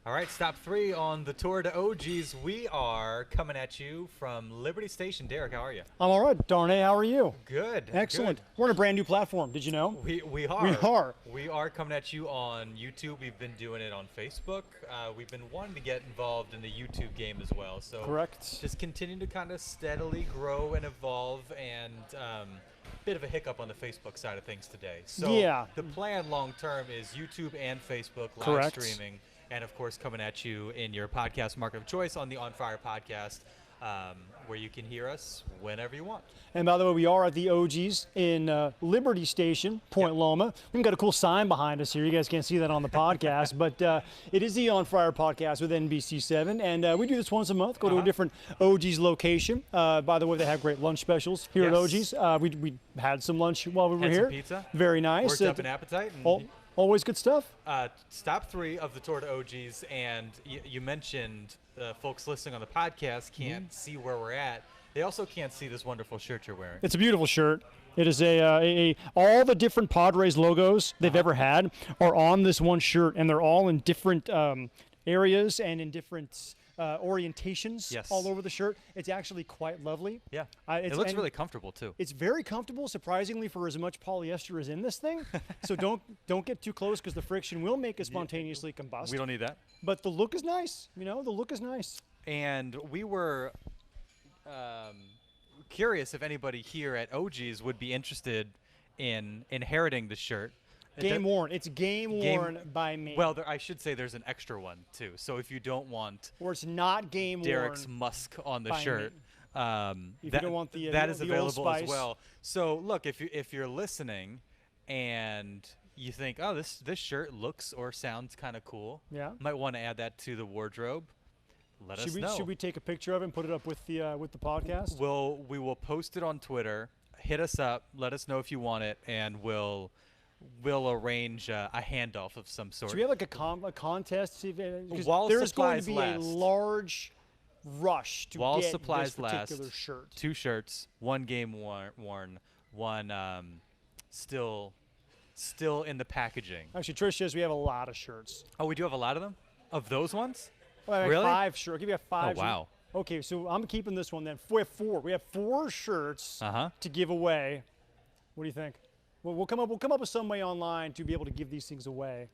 All right, stop 3 on the tour to OGs. We are coming at you from Liberty Station. Derek, how are you? I'm all right, Darnay. How are you? Good. Excellent. Good. We're on a brand new platform. Did you know? We are. We are. We are coming at you on YouTube. We've been doing it on Facebook. We've been wanting to get involved in the YouTube game as well. So Correct. Just continue to kind of steadily grow and evolve, and bit of a hiccup on the Facebook side of things today. So Yeah. the plan long term is YouTube and Facebook live Correct. streaming. And, of course, coming at you in your podcast market of choice on the On Friar podcast, where you can hear us whenever you want. And by the way, we are at the OGs in Liberty Station, Point Loma. We've got a cool sign behind us here. You guys can't see that on the podcast, but it is the On Friar podcast with NBC7, and we do this once a month. Go to a different OGs location. By the way, they have great lunch specials here at OGs. We had some lunch while we were here. Some pizza. Very nice. Worked up an appetite. And always good stuff. Stop 3 of the tour to OGs, and you mentioned folks listening on the podcast can't see where we're at. They also can't see this wonderful shirt you're wearing. It's a beautiful shirt. It is all the different Padres logos they've ever had are on this one shirt, and they're all in different areas and in different orientations all over the shirt. It's actually quite lovely. Yeah, it looks really comfortable too. It's very comfortable, surprisingly, for as much polyester is in this thing. So don't get too close, because the friction will make it spontaneously combust. We don't need that. But the look is nice. You know, the look is nice. And we were curious if anybody here at OGs would be interested in inheriting the shirt. Game worn. It's game worn by me. Well, I should say there's an extra one too. So if you don't want, or it's not game Derek's worn musk on the shirt, if you don't want that is the available Old as Spice. well. So look, if you're listening and you think, oh, this shirt looks or sounds kind of cool, might want to add that to the wardrobe. Let us know. Should we take a picture of it and put it up with the podcast? We will post it on Twitter. Hit us up. Let us know if you want it, and we'll arrange a handoff of some sort. Should we have like a contest? While there's going supplies to be last. a large rush to While get supplies this particular last, shirt. 2 shirts, 1 game worn, 1 still in the packaging. Actually, Trish says we have a lot of shirts. Oh, we do have a lot of them? Of those ones? Well, really? 5 shirts. I'll give you 5. Oh, wow. Okay, so I'm keeping this one then. We have 4. We have 4 shirts to give away. What do you think? Well, we'll come up with some way online to be able to give these things away,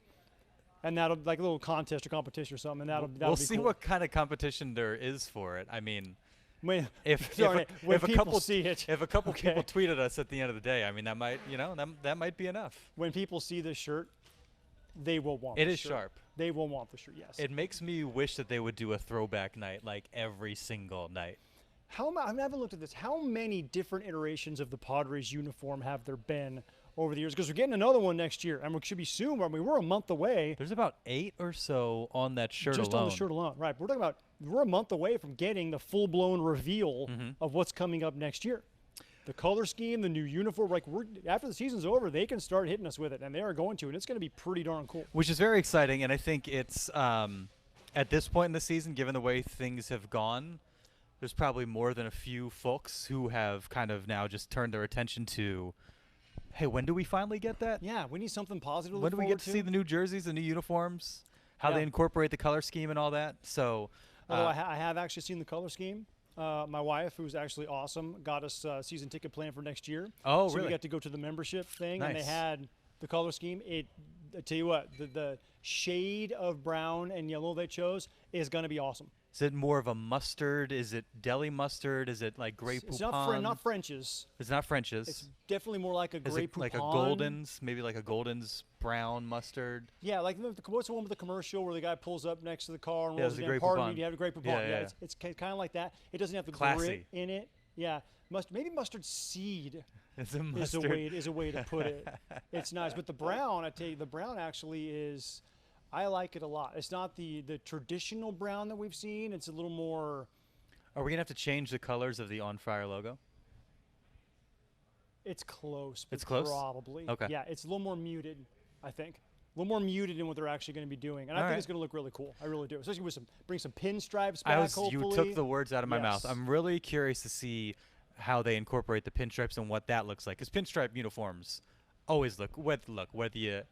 and that'll like a little contest or competition or something. And that'll we'll be see cool. What kind of competition there is for it. I mean, if a couple see it, if a couple people tweeted us at the end of the day, I mean, that might that might be enough. When people see this shirt, they will want. It the is shirt. sharp. They will want the shirt. Yes. It makes me wish that they would do a throwback night like every single night. I haven't looked at this. How many different iterations of the Padres uniform have there been over the years? Because we're getting another one next year, and we should be soon. I mean, we're a month away. There's about 8 or so on that shirt Just alone. on the shirt alone, right? We're talking about we're a month away from getting the full-blown reveal of what's coming up next year. The color scheme, the new uniform. Like after the season's over, they can start hitting us with it, and they are going to, and it's going to be pretty darn cool. Which is very exciting, and I think it's at this point in the season, given the way things have gone, there's probably more than a few folks who have kind of now just turned their attention to, hey, when do we finally get that? Yeah, we need something positive to When look do we get to see the new jerseys, the new uniforms, how they incorporate the color scheme and all that? So, although I have actually seen the color scheme. My wife, who's actually awesome, got us a season ticket plan for next year. Oh, so really? We got to go to the membership thing, and they Nice. had the color scheme. I tell you what, the shade of brown and yellow they chose is going to be awesome. Is it more of a mustard? Is it deli mustard? Is it like Grey It's Poupon? not French's. It's not French's. It's definitely more like a Is Grey it Poupon. like a Golden's? Maybe like a Golden's brown mustard? Yeah, like what's the one with the commercial where the guy pulls up next to the car and Yeah, rolls the it Grey down? Pardon Poupon. me, you have a Grey Poupon. Yeah. It's kind of like that. It doesn't have the Classy. grit in it. Yeah, maybe mustard seed It's a is mustard. a way to put it. It's nice, but the brown, I tell you, the brown actually is. I like it a lot. It's not the traditional brown that we've seen. It's a little more. Are we gonna have to change the colors of the On Friar logo? It's close. But It's close? Probably. Okay. Yeah, it's a little more muted, I think. A little more muted in what they're actually going to be doing, and I think it's going to look really cool. I really do, especially with bring some pinstripes back. Hopefully, you took the words out of my mouth. Yes. I'm really curious to see how they incorporate the pinstripes and what that looks like. Because pinstripe uniforms always look whether you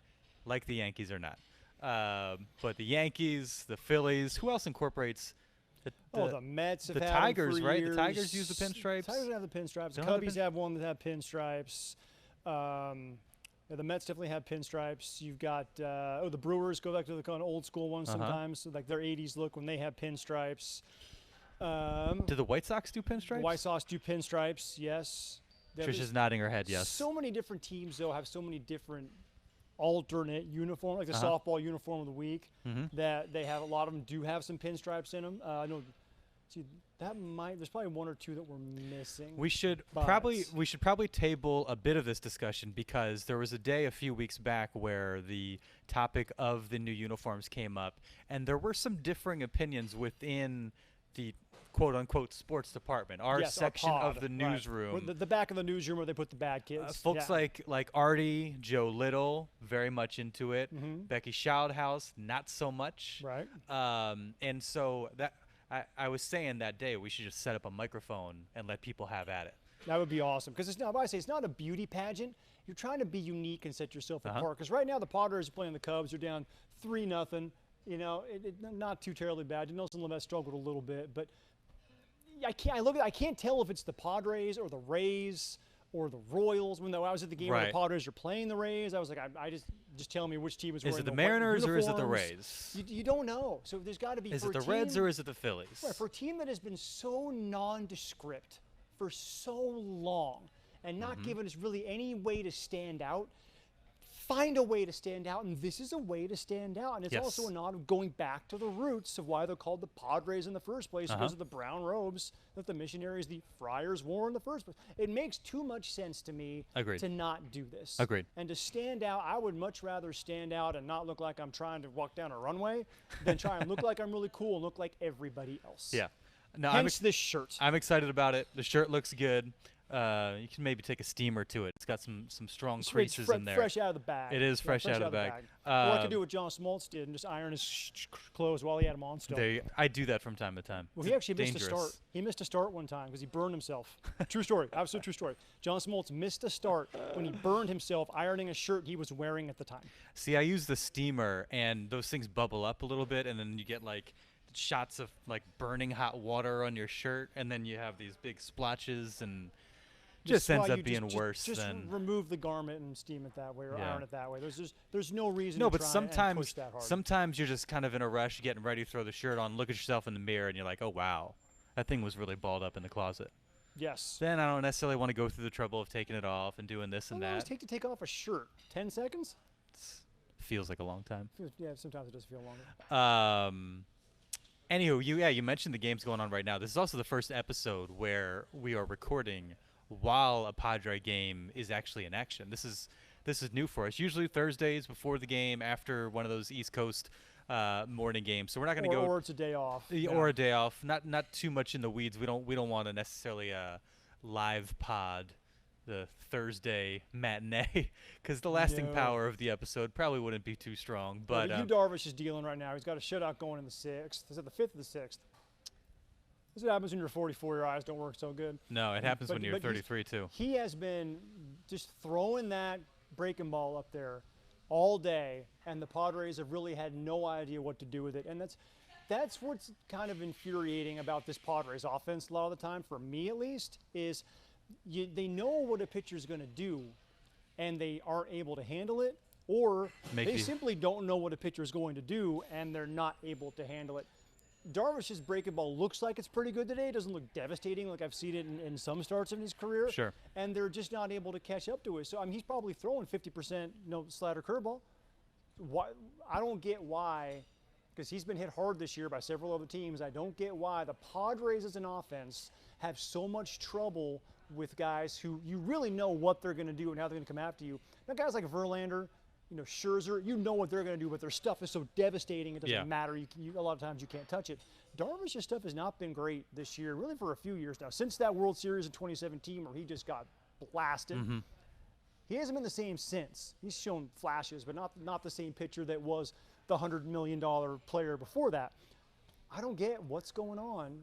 like the Yankees or not. But the Yankees, the Phillies, who else incorporates? The Mets have the had Tigers, them for right? years. The Tigers use the pinstripes. The Tigers have the pinstripes. The Don't have Cubbies have one that have pinstripes. Yeah, the Mets definitely have pinstripes. You've got the Brewers go back to the kind of old school ones sometimes, so like their '80s look when they have pinstripes. Do the White Sox do pinstripes? The White Sox do pinstripes. Yes. Trish is nodding her head. Yes. So many different teams though have so many different alternate uniform, like the softball uniform of the week, that they have. A lot of them do have some pinstripes in them. I know. See, there's probably one or two that we're missing. We should probably table a bit of this discussion because there was a day a few weeks back where the topic of the new uniforms came up, and there were some differing opinions within the quote-unquote sports department, our section of the newsroom. Right. The back of the newsroom where they put the bad kids. Folks like Artie, Joe Little, very much into it. Becky Schaldhaus, not so much. Right. And so that I was saying that day we should just set up a microphone and let people have at it. That would be awesome because it's not a beauty pageant. You're trying to be unique and set yourself apart. Because right now the Padres are playing the Cubs. They're down 3-0. You know, not too terribly bad. Nelson Lamet struggled a little bit, but I can't tell if it's the Padres or the Rays or the Royals. When I was at the game where the Padres are playing the Rays, I was like, I just tell me which team is wearing the the Mariners white or is it the uniforms. Rays? You don't know. So there's got to be. Is it the Reds or is it the Phillies? Right, for a team that has been so nondescript for so long and not given us really any way to stand out. Find a way to stand out, and this is a way to stand out. And it's also a nod of going back to the roots of why they're called the Padres in the first place, because of the brown robes that the missionaries, the friars, wore in the first place. It makes too much sense to me to not do this. Agreed. And to stand out, I would much rather stand out and not look like I'm trying to walk down a runway than try and look like I'm really cool and look like everybody else. Yeah. No, Hence this shirt. I'm excited about it. The shirt looks good. You can maybe take a steamer to it. It's got some strong creases in there. Fresh out of the bag. It is fresh out of the bag. Or I could do what John Smoltz did and just iron his clothes while he had them on still. I do that from time to time. Well, he actually missed a start. He missed a start one time because he burned himself. True story. Absolute true story. John Smoltz missed a start when he burned himself ironing a shirt he was wearing at the time. See, I use the steamer, and those things bubble up a little bit, and then you get like shots of like burning hot water on your shirt, and then you have these big splotches and just ends up being worse than remove the garment and steam it that way or iron it that way. There's no reason to try sometimes and push that hard. Sometimes you're just kind of in a rush, getting ready to throw the shirt on, look at yourself in the mirror, and you're like, oh wow, that thing was really balled up in the closet. Yes. Then I don't necessarily want to go through the trouble of taking it off and doing this and that. How long does it take to take off a shirt? 10 seconds? Feels like a long time. Yeah, sometimes it does feel longer. Anywho, you mentioned the games going on right now. This is also the first episode where we are recording while a Padre game is actually in action. This is new for us. Usually Thursdays before the game, after one of those East Coast morning games. So we're not going to go. Or it's a day off. Or a day off. Not too much in the weeds. We don't want to necessarily live pod the Thursday matinee because the lasting power of the episode probably wouldn't be too strong. But Yu Darvish is dealing right now. He's got a shutout going in the 6th. Is it the 5th or the 6th? This is what happens when you're 44. Your eyes don't work so good. No, it happens when you're 33 too. He has been just throwing that breaking ball up there all day, and the Padres have really had no idea what to do with it. And that's what's kind of infuriating about this Padres offense a lot of the time, for me at least, is they know what a pitcher's going to do, and they aren't able to handle it, or they simply don't know what a pitcher is going to do, and they're not able to handle it. Darvish's breaking ball looks like it's pretty good today. It doesn't look devastating like I've seen it in some starts in his career. Sure. And they're just not able to catch up to it. So, I mean, he's probably throwing 50% slider curveball. I don't get why, because he's been hit hard this year by several other teams. I don't get why the Padres as an offense have so much trouble with guys who you really know what they're going to do and how they're going to come after you. Now, guys like Verlander, Scherzer, you know what they're going to do, but their stuff is so devastating it doesn't matter. A lot of times you can't touch it. Darvish's stuff has not been great this year, really for a few years now. Since that World Series in 2017 where he just got blasted, he hasn't been the same since. He's shown flashes, but not the same pitcher that was the $100 million player before that. I don't get what's going on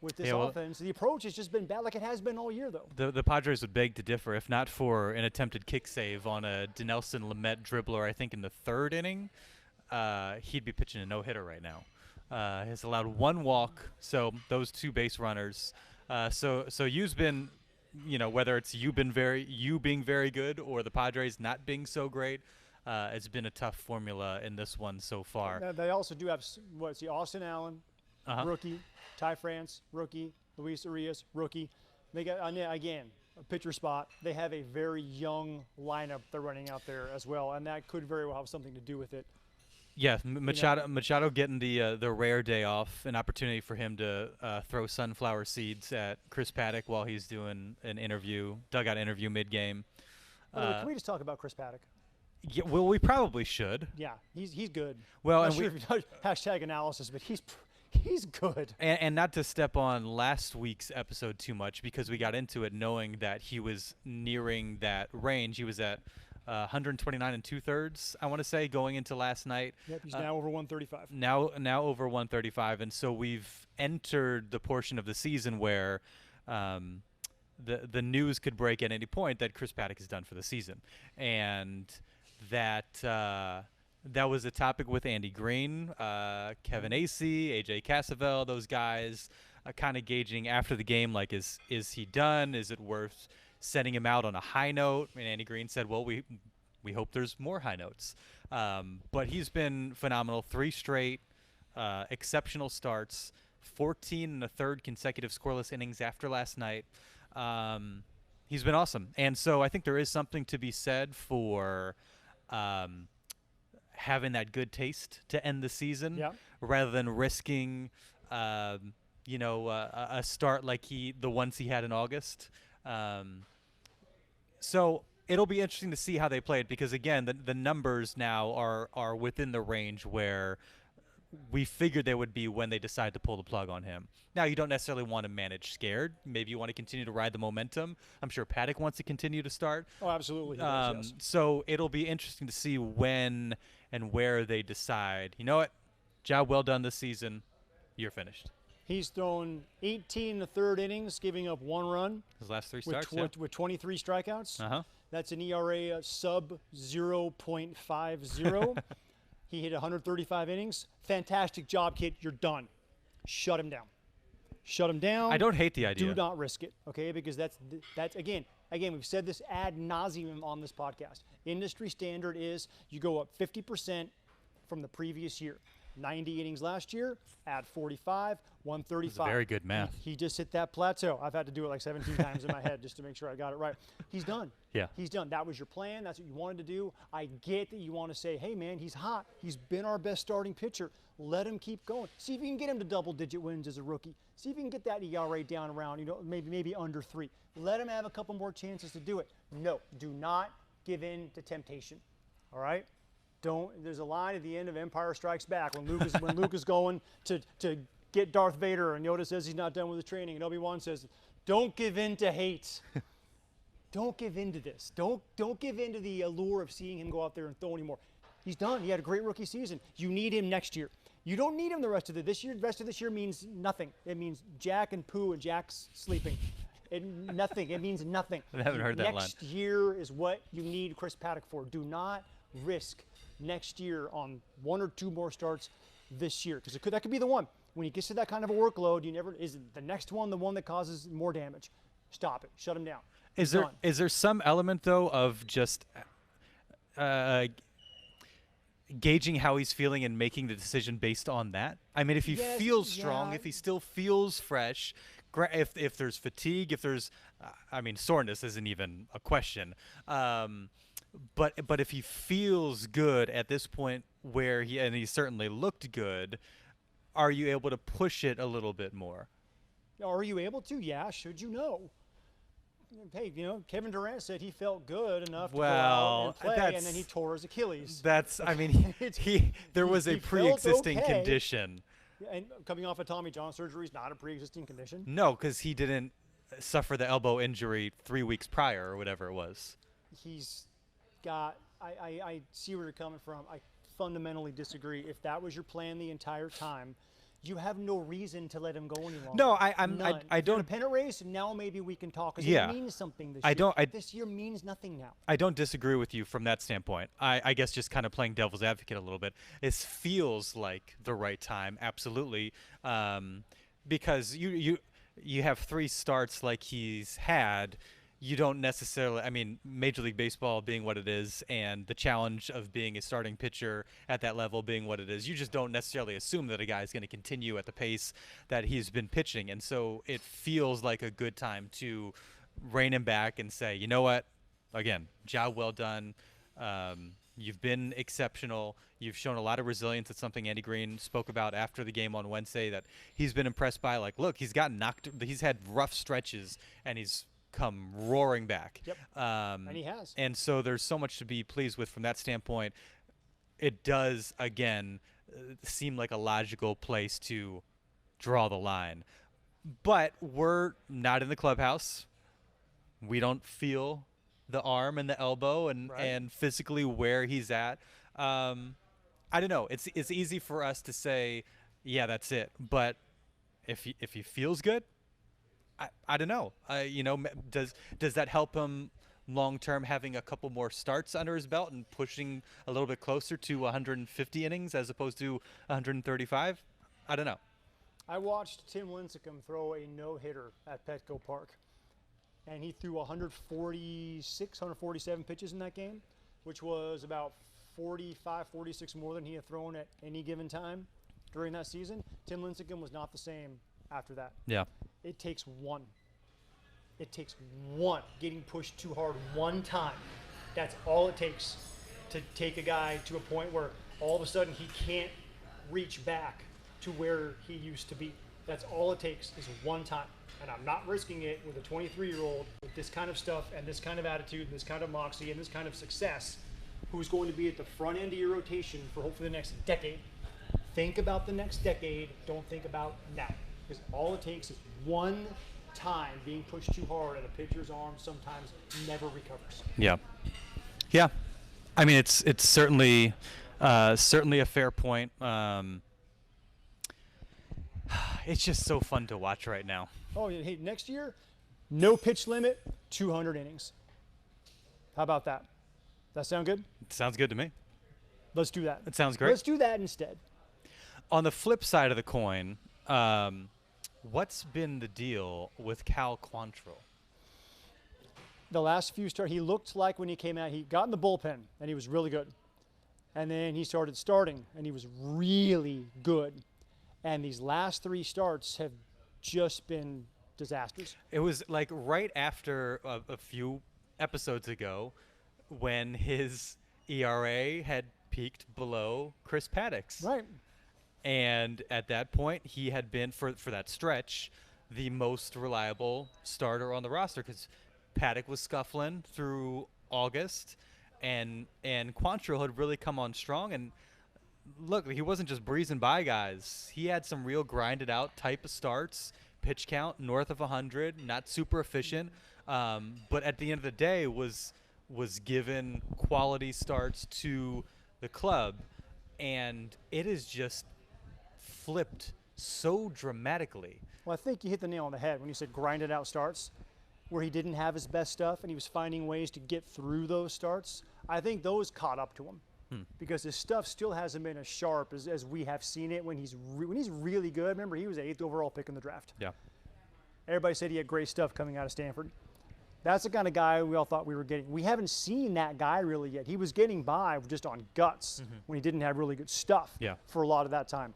with this offense. The approach has just been bad, like it has been all year, though. The Padres would beg to differ, if not for an attempted kick save on a Dinelson Lamet dribbler, I think in the 3rd inning. he'd be pitching a no-hitter right now. Has allowed 1 walk, so those 2 base runners. So you've been, whether it's you being very good or the Padres not being so great, it's been a tough formula in this one so far. They also do have Austin Allen, rookie, Ty France, rookie, Luis Arias, rookie. They got again a pitcher spot. They have a very young lineup they're running out there as well, and that could very well have something to do with it. Yeah, Machado getting the rare day off, an opportunity for him to throw sunflower seeds at Chris Paddock while he's doing an dugout interview mid-game. Can we just talk about Chris Paddock? Yeah, well, we probably should. Yeah, he's good. Well, I'm and not sure if you know hashtag analysis, but he's good. And not to step on last week's episode too much, because we got into it knowing that he was nearing that range. He was at 129 2/3, I want to say, going into last night. Yep, he's now over 135. Now over 135, and so we've entered the portion of the season where the news could break at any point that Chris Paddock is done for the season, and that was a topic with Andy Green, Kevin Acee, AJ Cassavell, those guys, kind of gauging after the game, like, is he done? Is it worth setting him out on a high note? And Andy Green said, well, we hope there's more high notes. But he's been phenomenal. 3 straight exceptional starts, 14 1/3 consecutive scoreless innings after last night. He's been awesome. And so I think there is something to be said for having that good taste to end the season, rather than risking, a start like the ones he had in August. So it'll be interesting to see how they play it, because again, the numbers now are within the range where we figured they would be when they decide to pull the plug on him. Now, you don't necessarily want to manage scared. Maybe you want to continue to ride the momentum. I'm sure Paddock wants to continue to start. Oh, absolutely. He does, yes. So it'll be interesting to see when and where they decide, you know what, job well done this season, you're finished. He's thrown 18 1/3 innings, giving up 1 run. His last 3 starts, with 23 strikeouts. Uh-huh. That's an ERA sub 0.50. He hit 135 innings. Fantastic job, kid. You're done. Shut him down. Shut him down. I don't hate the idea. Do not risk it, okay? Because that's again, we've said this ad nauseum on this podcast. Industry standard is you go up 50% from the previous year. 90 innings last year, add 45, 135. That's very good math. He just hit that plateau. I've had to do it like 17 times in my head just to make sure I got it right. He's done. Yeah. He's done. That was your plan. That's what you wanted to do. I get that you want to say, hey, man, he's hot. He's been our best starting pitcher. Let him keep going. See if you can get him to double-digit wins as a rookie. See if you can get that ERA down around, maybe under 3. Let him have a couple more chances to do it. No, do not give in to temptation. All right? There's a line at the end of Empire Strikes Back when Luke is going to get Darth Vader, and Yoda says he's not done with his training, and Obi-Wan says, don't give in to hate. Don't give in to this. Don't give in to the allure of seeing him go out there and throw anymore. He's done. He had a great rookie season. You need him next year. You don't need him the rest of this year. The rest of this year means nothing. It means Jack and Pooh and Jack's sleeping. Nothing. It means nothing. I haven't heard that line. Next year is what you need Chris Paddock for. Do not risk next year on 1 or 2 more starts this year, because that could be the one. When he gets to that kind of a workload, is the next one the one that causes more damage? Stop it. Shut him down. Is there some element, though, of just gauging how he's feeling and making the decision based on that? I mean, if he feels strong, if he still feels fresh, if there's fatigue, if there's, soreness isn't even a question. But if he feels good at this point, and he certainly looked good, are you able to push it a little bit more? Are you able to? Yeah. Should you know? Hey, Kevin Durant said he felt good enough to go out and play, and then he tore his Achilles. There was a pre-existing condition. And coming off of Tommy John surgery is not a pre-existing condition. No, because he didn't suffer the elbow injury 3 weeks prior or whatever it was. He's got. I see where you're coming from. I fundamentally disagree. If that was your plan the entire time, you have no reason to let him go any longer. No, None. I If you're in don't. a pennant race, now maybe we can talk. 'Cause Yeah. it means something this I year. don't- This year means nothing now. I don't disagree with you from that standpoint. I guess just kind of playing devil's advocate a little bit. This feels like the right time, absolutely, because you have 3 starts like he's had. You don't necessarily, I mean, Major League Baseball being what it is and the challenge of being a starting pitcher at that level being what it is, you just don't necessarily assume that a guy is going to continue at the pace that he's been pitching. And so it feels like a good time to rein him back and say, you know what, again, job well done. You've been exceptional. You've shown a lot of resilience. It's something Andy Green spoke about after the game on Wednesday that he's been impressed by. Like, look, he's had rough stretches and he's come roaring back. Yep. And he has. And so there's so much to be pleased with from that standpoint. It does, again, seem like a logical place to draw the line. But we're not in the clubhouse. We don't feel the arm and the elbow and physically where he's at. I don't know. It's easy for us to say, yeah, that's it. But if he feels good, I don't know. Does that help him long term, having a couple more starts under his belt and pushing a little bit closer to 150 innings as opposed to 135? I don't know. I watched Tim Lincecum throw a no-hitter at Petco Park, and he threw 146, 147 pitches in that game, which was about 45, 46 more than he had thrown at any given time during that season. Tim Lincecum was not the same after that. Yeah. It takes one. It takes one. Getting pushed too hard one time. That's all it takes to take a guy to a point where all of a sudden he can't reach back to where he used to be. That's all it takes is one time. And I'm not risking it with a 23-year-old with this kind of stuff and this kind of attitude and this kind of moxie and this kind of success who's going to be at the front end of your rotation for hopefully the next decade. Think about the next decade. Don't think about now. Because all it takes is one time being pushed too hard and a pitcher's arm sometimes never recovers. Yeah. Yeah. I mean, it's certainly a fair point. It's just so fun to watch right now. Oh, yeah. Hey, next year, no pitch limit, 200 innings. How about that? That sound good? It sounds good to me. Let's do that. It sounds great. Let's do that instead. On the flip side of the coin, what's been the deal with Cal Quantrill? The last few starts, he looked like when he came out, he got in the bullpen and he was really good. And then he started starting and he was really good. And these last 3 starts have just been disasters. It was like right after a few episodes ago when his ERA had peaked below Chris Paddock's. Right. And at that point, he had been, for that stretch, the most reliable starter on the roster because Paddock was scuffling through August, and Quantrill had really come on strong. And look, he wasn't just breezing by guys. He had some real grinded-out type of starts, pitch count north of 100, not super efficient, but at the end of the day was given quality starts to the club, and it is just flipped so dramatically. Well, I think you hit the nail on the head when you said grinded out starts, where he didn't have his best stuff and he was finding ways to get through those starts. I think those caught up to him because his stuff still hasn't been as sharp as we have seen it when he's really good. Remember, he was the 8th overall pick in the draft. Yeah. Everybody said he had great stuff coming out of Stanford. That's the kind of guy we all thought we were getting. We haven't seen that guy really yet. He was getting by just on guts when he didn't have really good stuff for a lot of that time.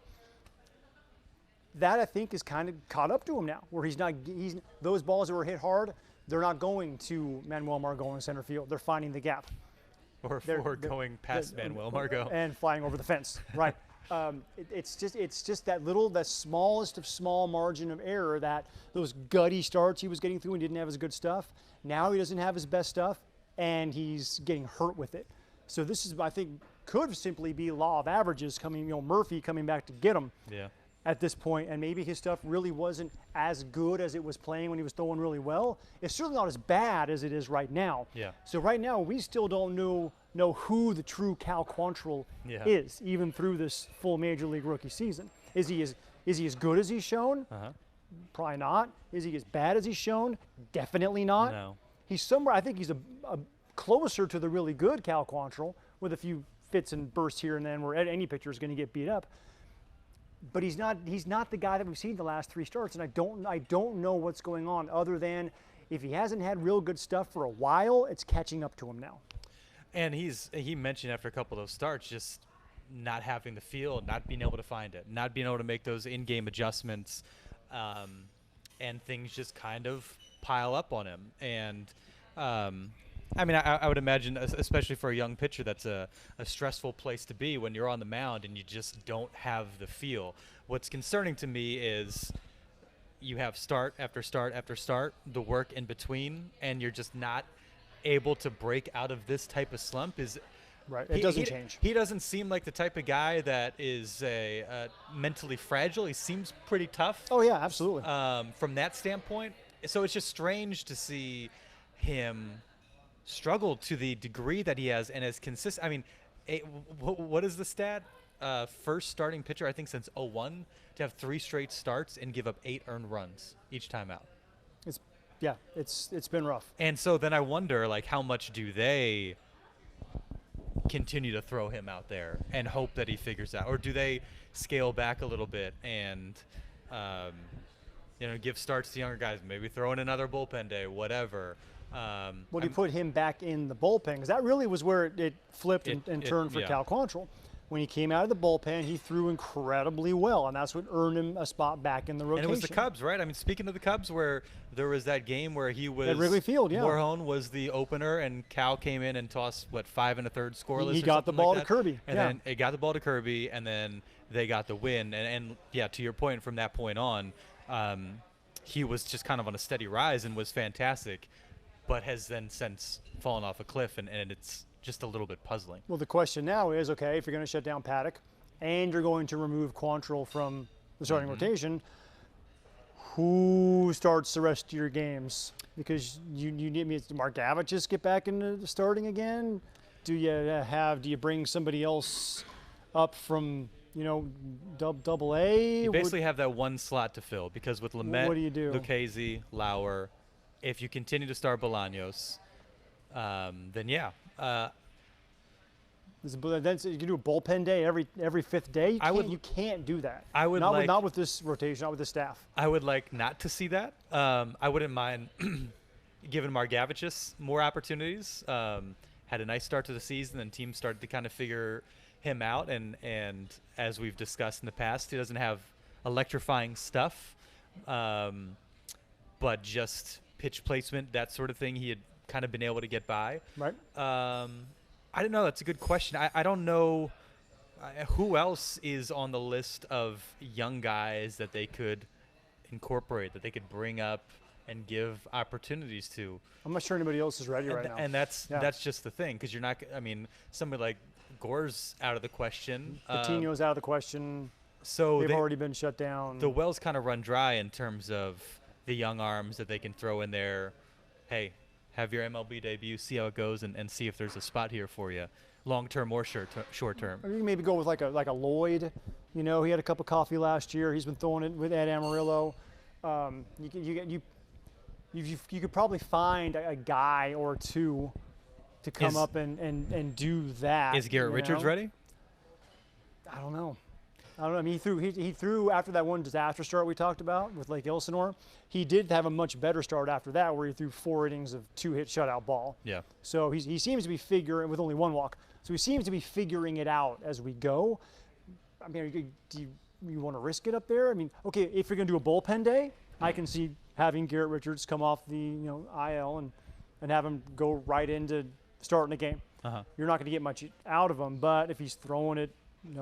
That, I think, is kind of caught up to him now, where those balls that were hit hard, they're not going to Manuel Margot in center field. They're finding the gap. Or going past Manuel Margot. And flying over the fence, right. It's just that smallest of small margin of error, that those gutty starts he was getting through and didn't have his good stuff. Now he doesn't have his best stuff, and he's getting hurt with it. So this is, I think, could simply be law of averages coming, Murphy coming back to get him. Yeah. At this point, and maybe his stuff really wasn't as good as it was playing when he was throwing really well. It's certainly not as bad as it is right now. Yeah. So right now, we still don't know who the true Cal Quantrill is, even through this full Major League rookie season. Is Is he as good as he's shown? Probably not. Is he as bad as he's shown? Definitely not. No. He's somewhere, I think he's a closer to the really good Cal Quantrill, with a few fits and bursts here and then where any pitcher is going to get beat up. But he's not the guy that we've seen the last 3 starts, and I don't know what's going on, other than if he hasn't had real good stuff for a while, it's catching up to him now. And he mentioned after a couple of those starts just not having the feel, not being able to find it, not being able to make those in-game adjustments, and things just kind of pile up on him. And I mean, I would imagine, especially for a young pitcher, that's a stressful place to be when you're on the mound and you just don't have the feel. What's concerning to me is you have start after start after start, the work in between, and you're just not able to break out of this type of slump. Right, it doesn't change. He doesn't seem like the type of guy that is mentally fragile. He seems pretty tough. Oh, yeah, absolutely. From that standpoint. So it's just strange to see him struggle to the degree that he has, and as consistent. I mean, what is the stat? First starting pitcher, I think, since 2001 to have 3 straight starts and give up 8 earned runs each time out. It's been rough. And so then I wonder, like, how much do they continue to throw him out there and hope that he figures out, or do they scale back a little bit and give starts to younger guys, maybe throw in another bullpen day, whatever. Well, you put him back in the bullpen, because that really was where it flipped and turned for Cal Quantrill. When he came out of the bullpen, he threw incredibly well, and that's what earned him a spot back in the rotation. And it was the Cubs, right? I mean, speaking of the Cubs, where there was that game where he was at Wrigley Field, yeah. Warhone was the opener, and Cal came in and tossed 5 1/3 scoreless. He got the ball to Kirby, and then it got the ball to Kirby, and then they got the win. And yeah, to your point, from that point on, he was just kind of on a steady rise and was fantastic, but has then since fallen off a cliff, and it's just a little bit puzzling. Well, the question now is, okay, if you're going to shut down Paddock and you're going to remove Quantrill from the starting rotation, who starts the rest of your games? Because you need me to Mark Gavitt just get back into the starting again? Do you bring somebody else up from double A? You basically have that one slot to fill, because with Lamet, what do you do? Lucchesi, Lauer, if you continue to start Bolaños, then yeah. You can do a bullpen day every 5th day. You can't do that. Not with this rotation, not with this staff. I would like not to see that. I wouldn't mind giving Margevicius more opportunities. Had a nice start to the season, and teams started to kind of figure him out. And as we've discussed in the past, he doesn't have electrifying stuff, but just pitch placement, that sort of thing, he had kind of been able to get by. Right. I don't know. That's a good question. I don't know who else is on the list of young guys that they could incorporate, that they could bring up and give opportunities to. I'm not sure anybody else is ready right now. And that's just the thing, because you're not. I mean, somebody like Gore's out of the question. Patino's out of the question. So they've already been shut down. The wells kind of run dry in terms of the young arms that they can throw in there. Hey, have your MLB debut, see how it goes, and see if there's a spot here for you, long-term or short-term. Or you maybe go with like a Lloyd. He had a cup of coffee last year. He's been throwing it with Ed Amarillo. You could probably find a guy or two to come up and do that. Is Garrett Richards ready? I don't know. I mean, he threw after that one disaster start we talked about with Lake Elsinore. He did have a much better start after that, where he threw 4 innings of 2-hit shutout ball. Yeah. So he seems to be figuring, with only 1 walk. So he seems to be figuring it out as we go. I mean, do you want to risk it up there? I mean, okay, if you're going to do a bullpen day, I can see having Garrett Richards come off the IL and have him go right into starting a game. You're not going to get much out of him, but if he's throwing it,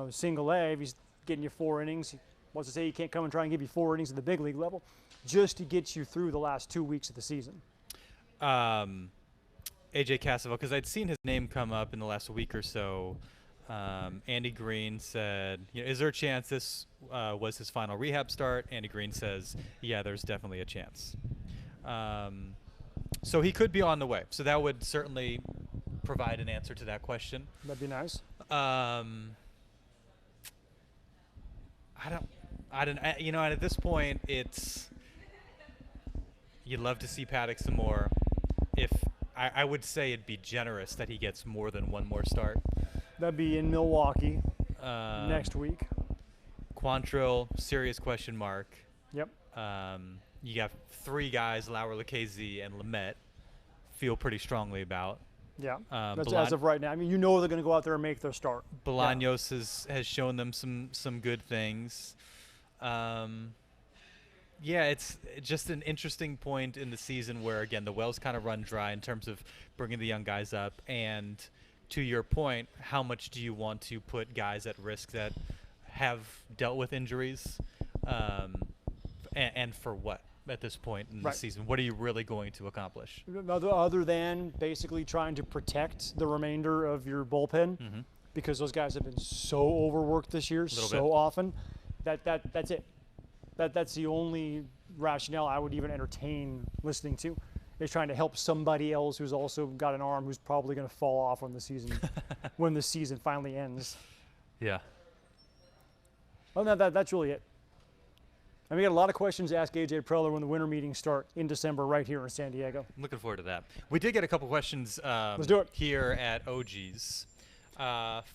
single A, if he's getting you 4 innings. He wants to say he can't come and try and give you 4 innings at the big league level, just to get you through the last 2 weeks of the season. AJ Cassavell, because I'd seen his name come up in the last week or so. Andy Green said, is there a chance this was his final rehab start? Andy Green says, yeah, there's definitely a chance. So he could be on the way. So that would certainly provide an answer to that question. That'd be nice. And at this point, you'd love to see Paddock some more. If I would say it'd be generous that he gets more than one more start. That'd be in Milwaukee next week. Quantrill, serious question mark. Yep. You got 3 guys, Lauer, Lucchese, and Lamet, feel pretty strongly about. Yeah, that's as of right now. I mean, they're going to go out there and make their start. Bolaños has shown them some good things. It's just an interesting point in the season where, again, the wells kind of run dry in terms of bringing the young guys up. And to your point, how much do you want to put guys at risk that have dealt with injuries, and for what at this point in the season? What are you really going to accomplish? Other than basically trying to protect the remainder of your bullpen, because those guys have been so overworked this year so often. That's it. That's the only rationale I would even entertain listening to, is trying to help somebody else who's also got an arm who's probably going to fall off when the season finally ends. Yeah. Well, that's really it. And we got a lot of questions to ask AJ Preller when the winter meetings start in December right here in San Diego. I'm looking forward to that. We did get a couple questions Let's do it. Here at OG's.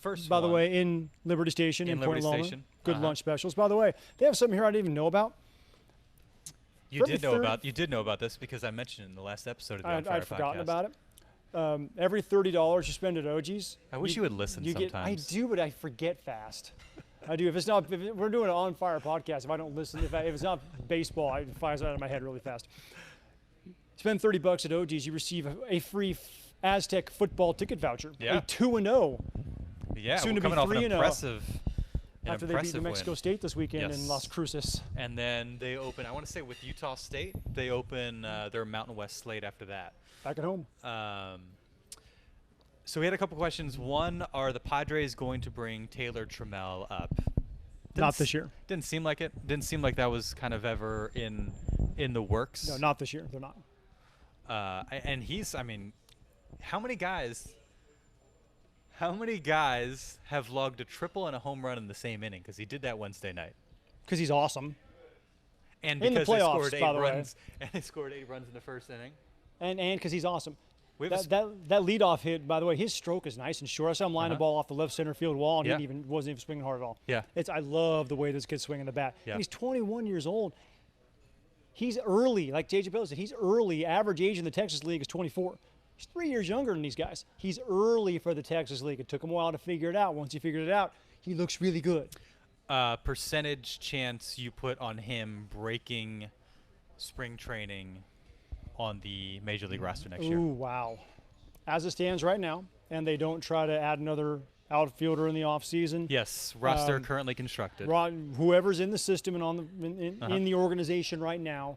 First By the way, in Liberty Station in Point Loma. Good lunch specials. By the way, they have something here I didn't even know about. You did know about this because I mentioned it in the last episode of the On Friar I'd forgotten podcast. about it. Every $30 you spend at OG's. I wish you would listen sometimes. I do, but I forget fast. I do. If we're doing an On Fire podcast, if I don't listen, if it's not baseball, it flies out of my head really fast. Spend $30 at OG's, you receive a free Aztec football ticket voucher. Yeah. A 2-0. Yeah, soon to be coming off 3-0. an impressive. After they beat New Mexico State this weekend in Las Cruces. And then they open, I want to say with Utah State, they open their Mountain West slate after that. Back at home. So we had a couple questions. One, are the Padres going to bring Taylor Trammell up? Not this year. Didn't seem like it. Didn't seem like that was kind of ever in the works. No, not this year. They're not. And how many guys have logged a triple and a home run in the same inning? Because he did that Wednesday night. Because he's awesome. And in because the playoffs, they scored 8 runs. And they scored 8 runs in the first inning. And because he's awesome. That leadoff hit, by the way, his stroke is nice and short. I saw him line the ball off the left center field wall, and he wasn't even swinging hard at all. Yeah. I love the way this kid's swinging the bat. Yeah. He's 21 years old. He's early, like J.J. Pellet said. He's early. Average age in the Texas League is 24. He's 3 years younger than these guys. He's early for the Texas League. It took him a while to figure it out. Once he figured it out, he looks really good. Percentage chance you put on him breaking spring training on the Major League roster next year? Ooh, wow. As it stands right now, and they don't try to add another outfielder in the offseason. Yes, roster currently constructed. Whoever's in the system and in the organization right now,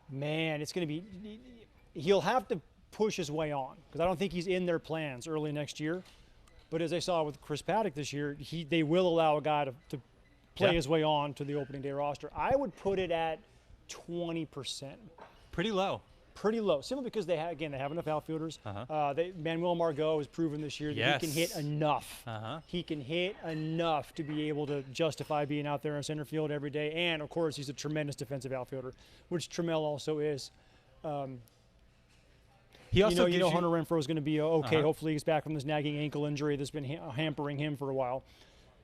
man, it's going to be – he'll have to push his way on because I don't think he's in their plans early next year. But as I saw with Chris Paddock this year, they will allow a guy to play his way on to the opening day roster. I would put it at 20%. Pretty low. Pretty low, simply because they have enough outfielders. Manuel Margot has proven this year that he can hit enough. He can hit enough to be able to justify being out there in center field every day. And, of course, he's a tremendous defensive outfielder, which Trammell also is. He also Hunter Renfroe is going to be okay. Hopefully he's back from this nagging ankle injury that's been hampering him for a while.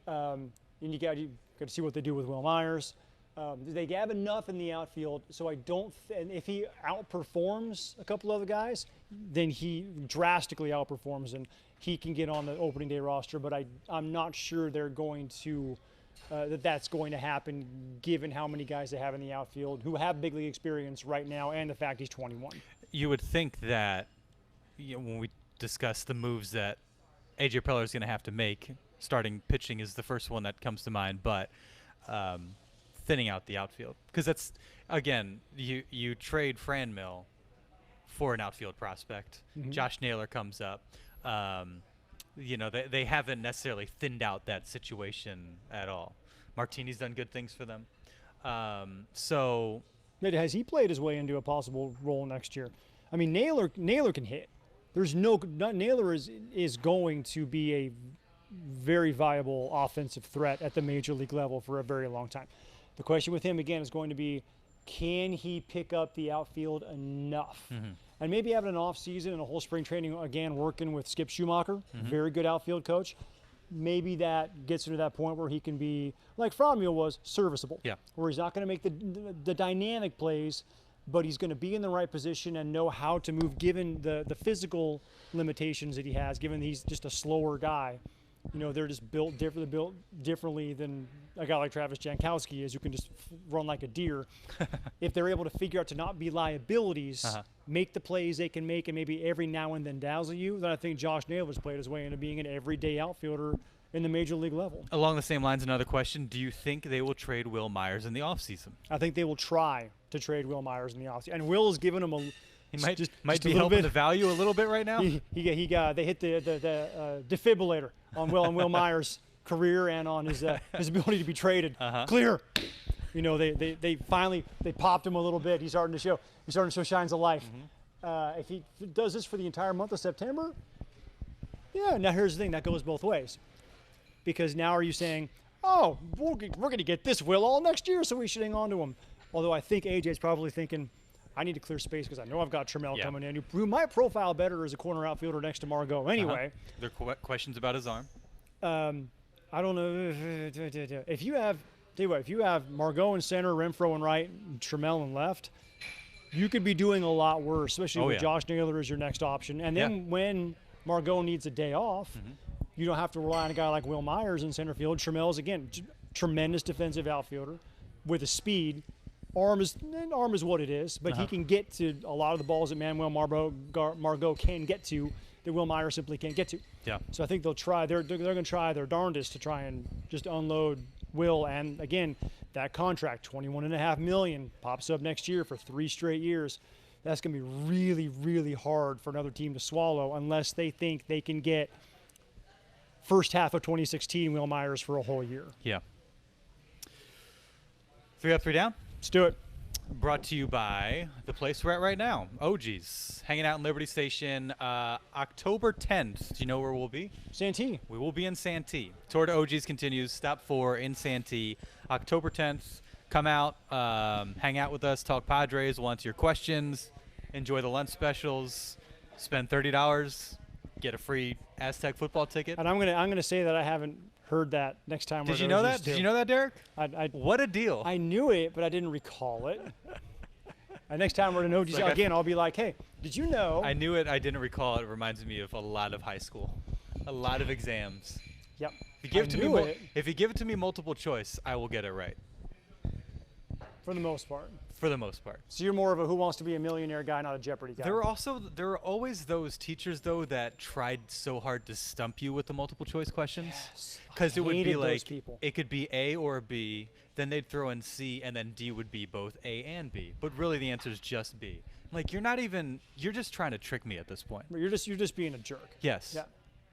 And you got to see what they do with Will Myers. They have enough in the outfield, so I don't. And if he outperforms a couple other guys, then he drastically outperforms, and he can get on the opening day roster. But I'm not sure they're going to that's going to happen, given how many guys they have in the outfield who have big league experience right now, and the fact he's 21. You would think that when we discuss the moves that AJ Preller is going to have to make, starting pitching is the first one that comes to mind, but. Thinning out the outfield, because that's again you trade Franmil for an outfield prospect. Josh Naylor comes up. They haven't necessarily thinned out that situation at all. Martini's done good things for them. So has he played his way into a possible role next year? I mean, Naylor can hit. Naylor is going to be very viable offensive threat at the major league level for a very long time. The question with him, again, is going to be, can he pick up the outfield enough? And maybe having an off season and a whole spring training, again, working with Skip Schumacher, very good outfield coach, maybe that gets him to that point where he can be, like Frommuel was, serviceable. Yeah. Where he's not going to make the dynamic plays, but he's going to be in the right position and know how to move given the physical limitations that he has, given he's just a slower guy. You know, they're just built differently than a guy like Travis Jankowski is, who can just run like a deer. If they're able to figure out to not be liabilities, make the plays they can make, and maybe every now and then dazzle you, then I think Josh Naylor's played his way into being an everyday outfielder in the major league level. Along the same lines, another question: do you think they will trade Will Myers in the offseason? I think they will try to trade Will Myers in the offseason, and Will has given him a. He might be helping the value a little bit right now. They hit the defibrillator on Will Myers' career and on his ability to be traded. Clear. You know, they finally popped him a little bit. He's starting to show signs of life. If he does this for the entire month of September, yeah. Now here's the thing, that goes both ways, because now are you saying, oh, we're going to get this Will all next year, so we should hang on to him? Although I think AJ's probably thinking, I need to clear space because I know I've got Trammell coming in, who might profile better as a corner outfielder next to Margot anyway. There are questions about his arm. I don't know. If you have Margot in center, Renfroe in right, and Trammell in left, you could be doing a lot worse, especially with Josh Naylor as your next option. And then when Margot needs a day off, you don't have to rely on a guy like Will Myers in center field. Trammell's, again, tremendous defensive outfielder with a speed. Arm is what it is, but he can get to a lot of the balls that Manuel Margot can get to that Will Myers simply can't get to. Yeah. So I think they'll try. They're going to try their darndest to try and just unload Will. And again, that contract, $21.5 million, pops up next year for 3 straight years. That's going to be really, really hard for another team to swallow unless they think they can get first half of 2016 Will Myers for a whole year. Yeah. 3 up, 3 down. Let's do it. Brought to you by the place we're at right now, OG's. Hanging out in Liberty Station October 10th. Do you know where we'll be? Santee. We will be in Santee. Tour to OG's continues. Stop 4 in Santee. October 10th. Come out, hang out with us, talk Padres. We'll answer your questions. Enjoy the lunch specials. Spend $30. Get a free Aztec football ticket. And I'm gonna say that I haven't heard that next time. Did you know that? Did you know that, Derek? What a deal. I knew it, but I didn't recall it. And next time we're at an OG's again, I'll be like, hey, did you know? I knew it. I didn't recall it. It reminds me of a lot of high school. A lot of exams. Yep. If you give it to me multiple choice, I will get it right. For the most part. For the most part. So you're more of a Who Wants to Be a Millionaire guy, not a Jeopardy guy. There are always those teachers though that tried so hard to stump you with the multiple choice questions, because it would be like it could be A or B, then they'd throw in C, and then D would be both A and B, but really the answer is just B. Like you're just trying to trick me at this point. You're just being a jerk. Yes. Yeah.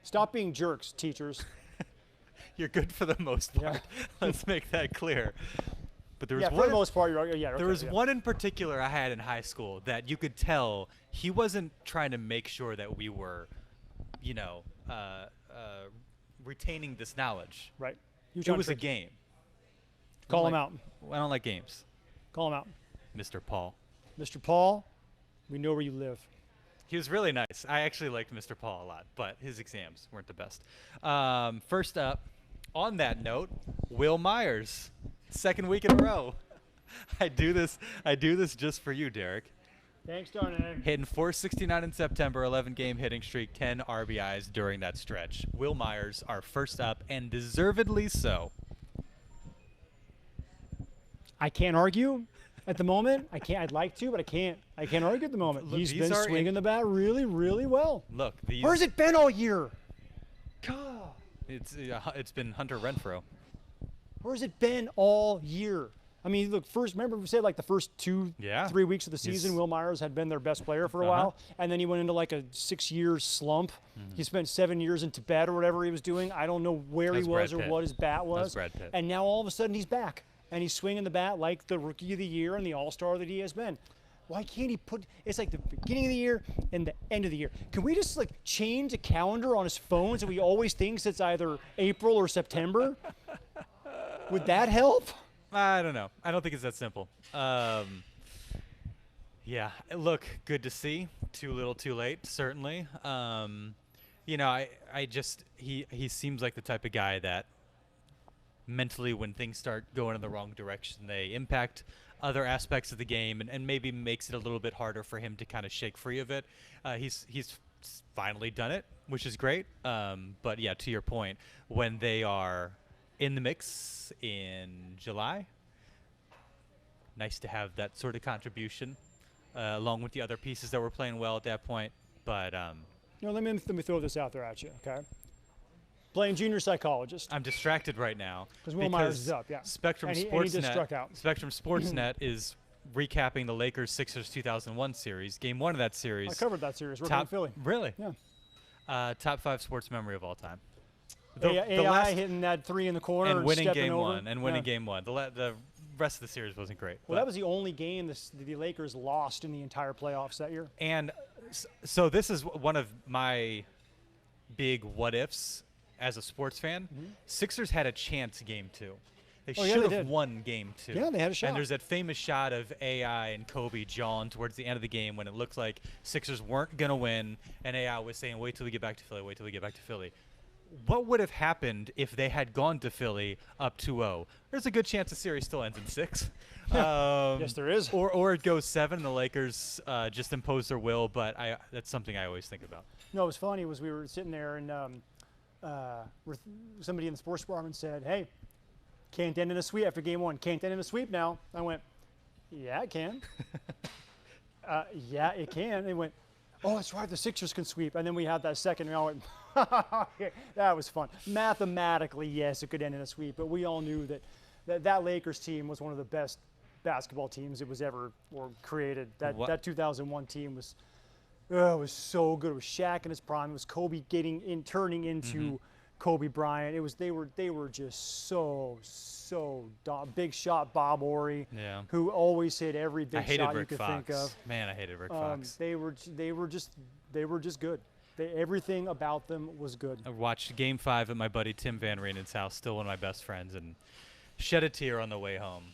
Stop being jerks, teachers. You're good for the most part. Yeah. Let's make that clear. But there was for the most part, there was one in particular I had in high school that you could tell he wasn't trying to make sure that we were, retaining this knowledge. Right. It was a game. Call him out. I don't like games. Call him out. Mr. Paul. Mr. Paul, we know where you live. He was really nice. I actually liked Mr. Paul a lot, but his exams weren't the best. First up, on that note, Will Myers. 2nd week in a row. I do this just for you, Derek. Thanks, Darnay. Hitting .469 in September, 11-game hitting streak, 10 RBIs during that stretch. Will Myers, our first up, and deservedly so. I can't argue at the moment. I'd like to, but I can't. I can't argue at the moment. Look, he's been swinging the bat really, really well. Look, where's it been all year? God. It's been Hunter Renfroe. Where's it been all year? I mean, look, remember we said like the first 2-3 weeks of the season, Will Myers had been their best player for a while, and then he went into like a 6-year slump. He spent 7 years in Tibet or whatever he was doing. I don't know where he was or what his bat was. And now all of a sudden he's back, and he's swinging the bat like the Rookie of the Year and the All-Star that he has been. Why can't he put? It's like the beginning of the year and the end of the year. Can we just like change a calendar on his phone so he always thinks it's either April or September? Would that help? I don't know. I don't think it's that simple. Yeah, look, good to see. Too little, too late. Certainly. You know, I just he seems like the type of guy that mentally, when things start going in the wrong direction, they impact other aspects of the game, and maybe makes it a little bit harder for him to kind of shake free of it. He's finally done it, which is great. But yeah, to your point, when they are in the mix in July, nice to have that sort of contribution, along with the other pieces that were playing well at that point. But You know, let me throw this out there at you, okay? Playing junior psychologist. I'm distracted right now Because Will Myers is up, yeah. Spectrum And he just Sportsnet. struck out. Spectrum Sportsnet is recapping the Lakers Sixers 2001 series. Game 1 of that series. I covered that series. We're in Philly. Really? Yeah. Top 5 sports memory of all time. AI hitting that 3 in the corner and winning stepping game over. 1 and winning game 1. The rest of the series wasn't great. Well, that was the only game the Lakers lost in the entire playoffs that year. And so this is one of my big what ifs as a sports fan. Sixers had a chance game 2. They should have won game 2. Yeah, they had a shot. And there's that famous shot of AI and Kobe jawing towards the end of the game when it looked like Sixers weren't going to win, and AI was saying, wait till we get back to Philly, wait till we get back to Philly. What would have happened if they had gone to Philly up 2-0? There's a good chance the series still ends in 6. Yes, there is. Or it goes 7 and the Lakers just impose their will, but that's something I always think about. No, it was funny was we were sitting there and somebody in the sports department said, hey, can't end in a sweep after game 1. Can't end in a sweep now. I went, yeah, it can. Yeah, it can. They went, oh, that's right, the Sixers can sweep. And then we had that second, and I went, that was fun. Mathematically, yes, it could end in a sweep, but we all knew that Lakers team was one of the best basketball teams it was ever created. That 2001 team was so good. It was Shaq in his prime. It was Kobe turning into Kobe Bryant. They were just so big shot Bob Horry, who always hit every big shot you could think of. Man, I hated Rick Fox. They were just good. Everything about them was good. I watched Game 5 at my buddy Tim Van Reenen's house, still one of my best friends, and shed a tear on the way home,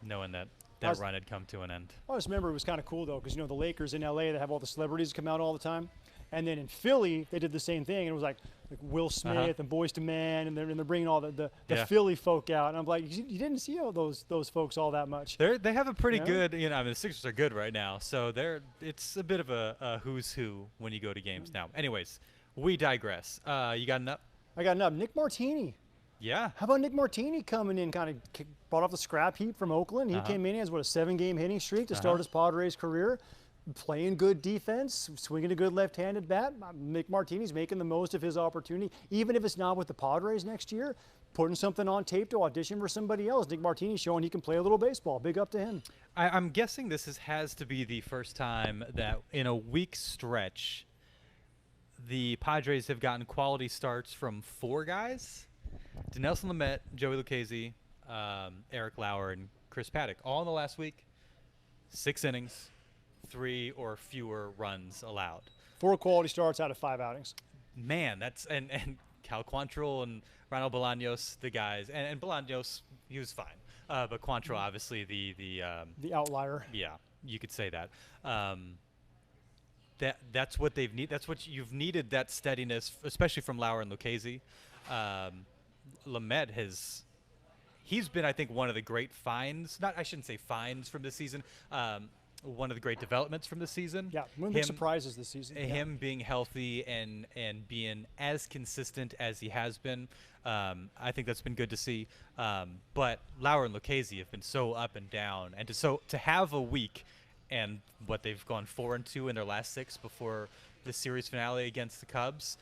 knowing that run had come to an end. I just remember it was kind of cool, though, because, you know, the Lakers in L.A., they have all the celebrities come out all the time. And then in Philly, they did the same thing. And it was like Will Smith and Boyz II Men, and they're bringing all the Philly folk out. And I'm like, you didn't see all those folks all that much. They have a pretty good, you know, I mean, the Sixers are good right now. So it's a bit of a who's who when you go to games now. Anyways, we digress. You got an up? I got an up. Nick Martini. Yeah. How about Nick Martini coming in, kind of brought off the scrap heap from Oakland? He came in, he has, a 7-game hitting streak to start his Padres career. Playing good defense, swinging a good left-handed bat. Nick Martini's making the most of his opportunity, even if it's not with the Padres next year. Putting something on tape to audition for somebody else. Nick Martini's showing he can play a little baseball. Big up to him. I'm guessing this has to be the first time that in a week stretch, the Padres have gotten quality starts from 4 guys. Dinelson Lamet, Joey Lucchesi, Eric Lauer, and Chris Paddock. All in the last week. 6 innings. 3 or fewer runs allowed. 4 quality starts out of 5 outings. Man, that's and Cal Quantrill and Ronald Bolaños, the guys, and Bolaños, he was fine, but Quantrill obviously the outlier. Yeah, you could say that. That's what they've need. That's what you've needed, that steadiness, especially from Lauer and Lucchesi. Lamet he's been, I think, one of the great finds. I shouldn't say finds from this season. One of the great developments from this season. Yeah, one of the surprises this season. Him being healthy and being as consistent as he has been, I think that's been good to see. But Lauer and Lucchesi have been so up and down, and to have a week and what they've gone 4-2 in their last 6 before the series finale against the Cubs.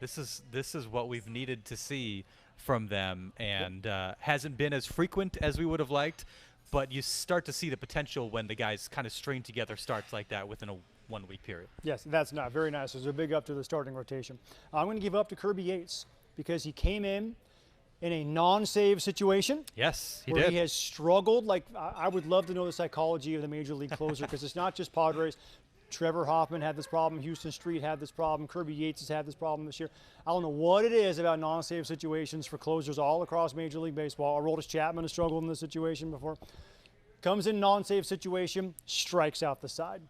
This is what we've needed to see from them, and hasn't been as frequent as we would have liked. But you start to see the potential when the guys kind of string together starts like that within a 1-week period. Yes, that's not very nice. There's a big up to the starting rotation. I'm going to give up to Kirby Yates because he came in in a non-save situation. Yes, he where did. he has struggled. Like, I would love to know the psychology of the major league closer, because it's not just Padres. Trevor Hoffman had this problem. Houston Street had this problem. Kirby Yates has had this problem this year. I don't know what it is about non-save situations for closers all across Major League Baseball. Aroldis Chapman has struggled in this situation before. Comes in non-save situation, strikes out the side.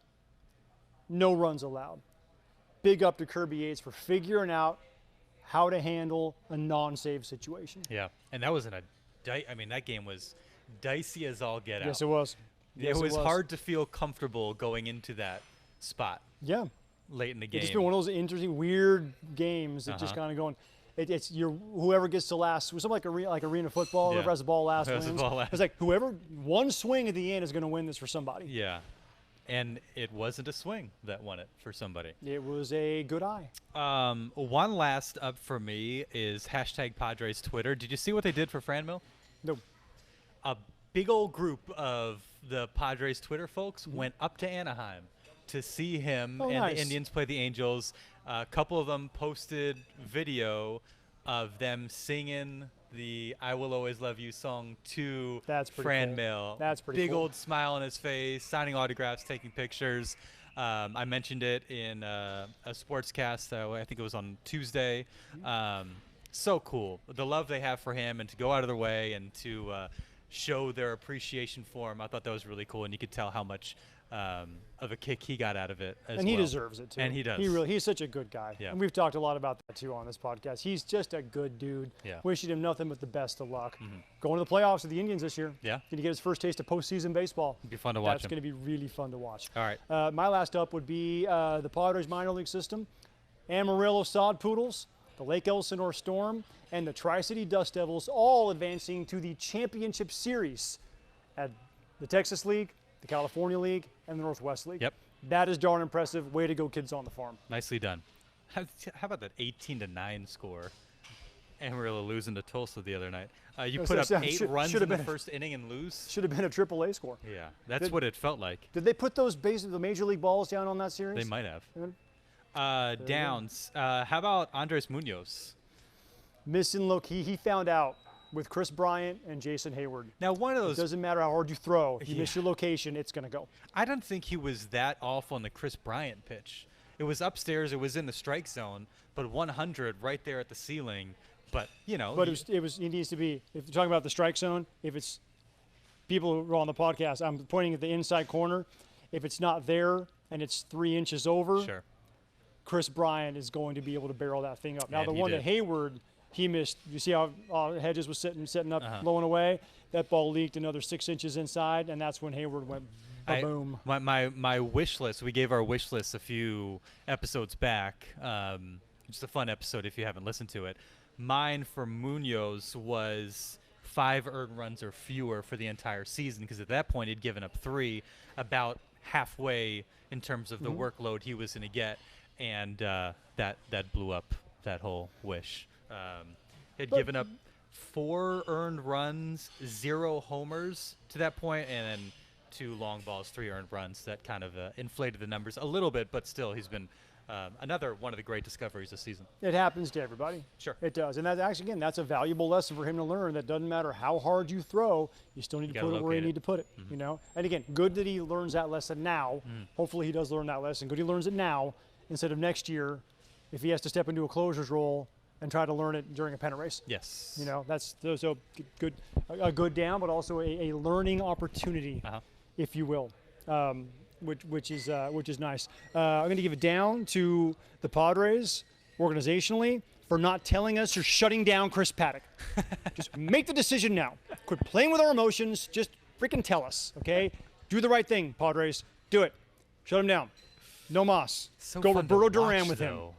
No runs allowed. Big up to Kirby Yates for figuring out how to handle a non-save situation. Yeah, and that was I mean, that game was dicey as all get out. Yes, it was. It was hard to feel comfortable going into that spot. Yeah. Late in the game. It's just been one of those interesting, weird games that just kind of going. It's whoever gets to last. Something like arena football. Whoever has the ball last wins. It's like whoever one swing at the end is going to win this for somebody. Yeah, and it wasn't a swing that won it for somebody. It was a good eye. One last up for me is #Padres Twitter. Did you see what they did for Franmil? No. A big old group of the Padres Twitter folks went up to Anaheim to see him and nice. the Indians play the Angels. A couple of them posted video of them singing the "I Will Always Love You" song to Franmil. Cool. That's pretty big cool. old smile on his face, signing autographs, taking pictures. I mentioned it in a sportscast. I think it was on Tuesday. So cool. The love they have for him, and to go out of their way and to show their appreciation for him. I thought that was really cool, and you could tell how much of a kick he got out of it as well. And he deserves it, too. And he does. He's such a good guy. Yeah. And we've talked a lot about that, too, on this podcast. He's just a good dude. Yeah. Wishing him nothing but the best of luck. Going to the playoffs with the Indians this year. Yeah. Going to get his first taste of postseason baseball. It'd be fun to watch. That's going to be really fun to watch. All right. My last up would be the Padres minor league system, Amarillo Sod Poodles, the Lake Elsinore Storm, and the Tri-City Dust Devils, all advancing to the championship series at the Texas League, the California League, and the Northwest League. Yep. That is darn impressive. Way to go, kids on the farm. Nicely done. How about that 18-9 score? Amarillo losing to Tulsa the other night. You put up 8 runs in the first inning and lose? Should have been a AAA score. Yeah, that's what it felt like. Did they put the Major League balls down on that series? They might have. Downs. How about Andres Munoz? Missing look. He found out with Chris Bryant and Jason Hayward. Now, one of those. It doesn't matter how hard you throw. If you miss your location, it's going to go. I don't think he was that off on the Chris Bryant pitch. It was upstairs. It was in the strike zone, but 100 right there at the ceiling. But, But it needs to be, if you're talking about the strike zone, if it's people who are on the podcast, I'm pointing at the inside corner. If it's not there and it's 3 inches over, sure. Chris Bryant is going to be able to barrel that thing up. Now, And the one that Hayward, he missed. You see how Hedges was setting up, low and away? That ball leaked another 6 inches inside, and that's when Hayward went boom. My wish list, we gave our wish list a few episodes back. Just a fun episode if you haven't listened to it. Mine for Munoz was 5 earned runs or fewer for the entire season, because at that point he'd given up 3, about halfway in terms of the workload he was going to get, and that blew up that whole wish. He'd given up 4 earned runs, 0 homers to that point, and then 2 long balls, 3 earned runs. That kind of inflated the numbers a little bit, but still he's been another one of the great discoveries this season. It happens to everybody. Sure. It does. And that's actually, again, that's a valuable lesson for him to learn. That doesn't matter how hard you throw, you still need to put it where you need to put it. And again, good that he learns that lesson now. Hopefully he does learn that lesson. Good he learns it now instead of next year if he has to step into a closer's role and try to learn it during a pennant race. Yes. That's so good, a good down, but also a learning opportunity, if you will. Which is nice. I'm going to give it down to the Padres organizationally for not telling us you're shutting down Chris Paddock. Just make the decision now. Quit playing with our emotions. Just freaking tell us, okay? Do the right thing, Padres. Do it. Shut him down. No mas. So go fun Roberto to watch, Duran with him. though.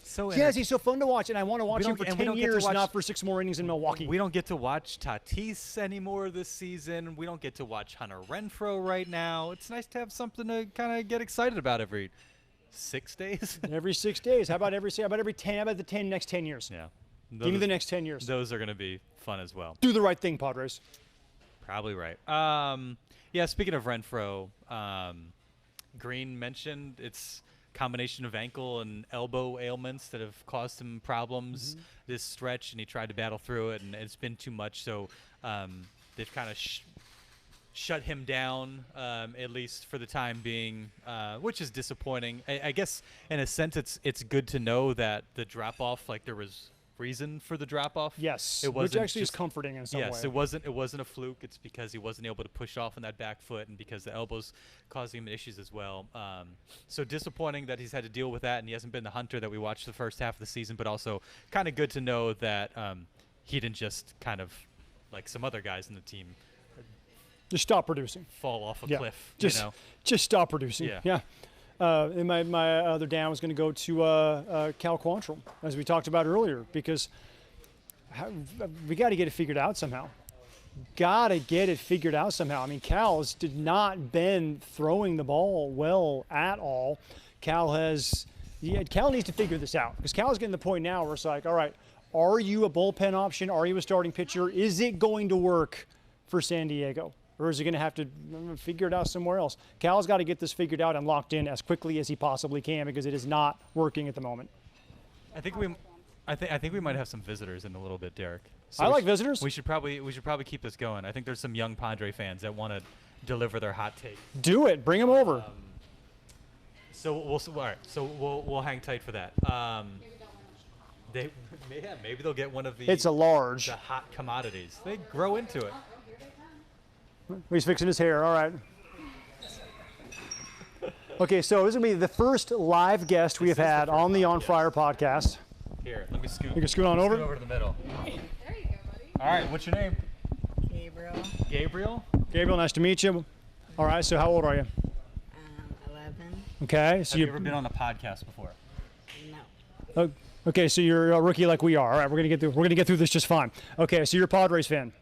So Yes, he's so fun to watch, and I want to watch him for and 10 years, not for 6 more innings in Milwaukee. We don't get to watch Tatis anymore this season. We don't get to watch Hunter Renfroe right now. It's nice to have something to kind of get excited about every 6 days. Every 6 days. How about every 10? How about the next 10 years? Yeah. Give me the next 10 years. Those are going to be fun as well. Do the right thing, Padres. Probably right. Yeah, speaking of Renfroe, Green mentioned it's combination of ankle and elbow ailments that have caused him problems this stretch, and he tried to battle through it, and it's been too much. So they've kind of shut him down, at least for the time being, which is disappointing. I guess in a sense it's good to know that the drop off, like there was reason for the drop off. Yes, it which wasn't actually is just, comforting in some way. yes, it wasn't a fluke. It's because he wasn't able to push off on that back foot, and because the elbow's causing him issues as well. So disappointing that he's had to deal with that, and he hasn't been the hunter that we watched the first half of the season. But also kind of good to know that he didn't just kind of, like some other guys in the team, Just stop producing. fall off a Yeah. cliff. Just you know? just stop producing. Yeah. And my other down was going to go to Cal Quantrill, as we talked about earlier, because we got to get it figured out somehow. I mean, Cal's did not been throwing the ball well at all. Cal needs to figure this out, because Cal's getting to the point now where it's like, all right, are you a bullpen option? Are you a starting pitcher? Is it going to work for San Diego? Or is he going to have to figure it out somewhere else? Cal's got to get this figured out and locked in as quickly as he possibly can, because it is not working at the moment. I think we might have some visitors in a little bit, Derek. I like visitors. We should probably keep this going. I think there's some young Padre fans that want to deliver their hot take. Do it. Bring them over. So we'll hang tight for that. Maybe they'll get one of the It's a large. the hot commodities. They grow into it. He's fixing his hair. All right. Okay, so this is going to be the first live guest we have had on the On Friar podcast. Here, let me scoot. You can scoot on over. Scoot over to the middle. There you go, buddy. All right, what's your name? Gabriel, Gabriel. Gabriel, nice to meet you. All right, so how old are you? 11. Okay, so Have you ever been on a podcast before? No. Okay, so you're a rookie like we are. All right, we're gonna get through this just fine. Okay, so you're a Padres fan.